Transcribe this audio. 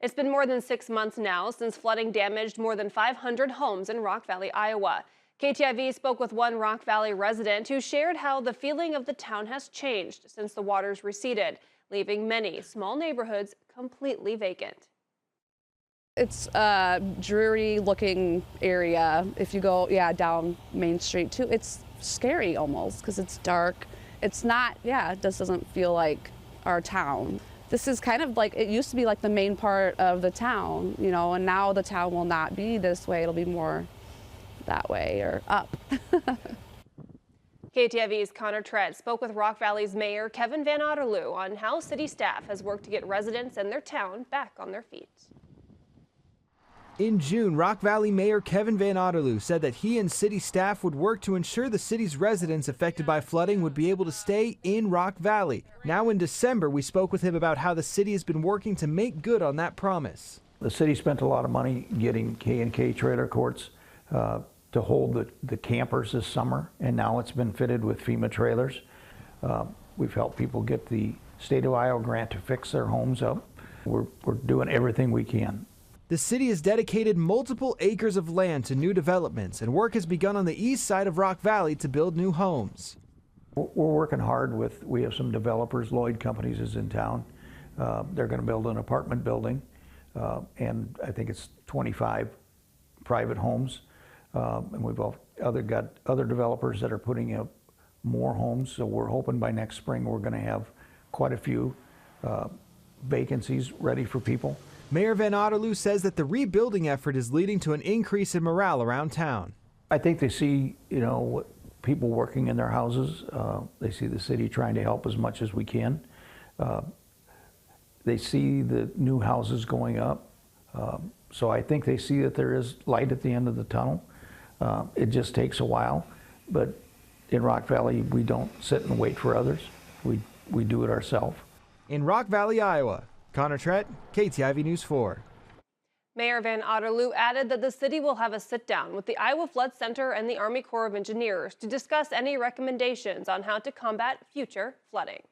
It's been more than 6 months now since flooding damaged more than 500 homes in Rock Valley, Iowa. KTIV spoke with one Rock Valley resident who shared how the feeling of the town has changed since the waters receded, leaving many small neighborhoods completely vacant. It's a dreary looking area. If you go, down Main Street too, it's scary almost because it's dark. It's not, it just doesn't feel like our town. This is kind of like, it used to be like the main part of the town, and now the town will not be this way. It'll be more that way or up. KTIV's Connor Trett spoke with Rock Valley's Mayor Kevin Van Otterloo on how city staff has worked to get residents and their town back on their feet. In June, Rock Valley Mayor Kevin Van Otterloo said that he and city staff would work to ensure the city's residents affected by flooding would be able to stay in Rock Valley. Now in December, we spoke with him about how the city has been working to make good on that promise. The city spent a lot of money getting K&K trailer courts to hold the campers this summer, and now it's been fitted with FEMA trailers. We've helped people get the State of Iowa grant to fix their homes up. We're doing everything we can. The city has dedicated multiple acres of land to new developments, and work has begun on the east side of Rock Valley to build new homes. We're working hard we have some developers. Lloyd Companies is in town. They're going to build an apartment building, and I think it's 25 private homes. And we've got other developers that are putting up more homes, so we're hoping by next spring we're going to have quite a few vacancies ready for people. Mayor Van Otterloo says that the rebuilding effort is leading to an increase in morale around town. I think they see, people working in their houses. They see the city trying to help as much as we can. They see the new houses going up. So I think they see that there is light at the end of the tunnel. It just takes a while, but in Rock Valley, we don't sit and wait for others. We do it ourselves. In Rock Valley, Iowa, Connor Trett, KTIV News 4. Mayor Van Otterloo added that the city will have a sit-down with the Iowa Flood Center and the Army Corps of Engineers to discuss any recommendations on how to combat future flooding.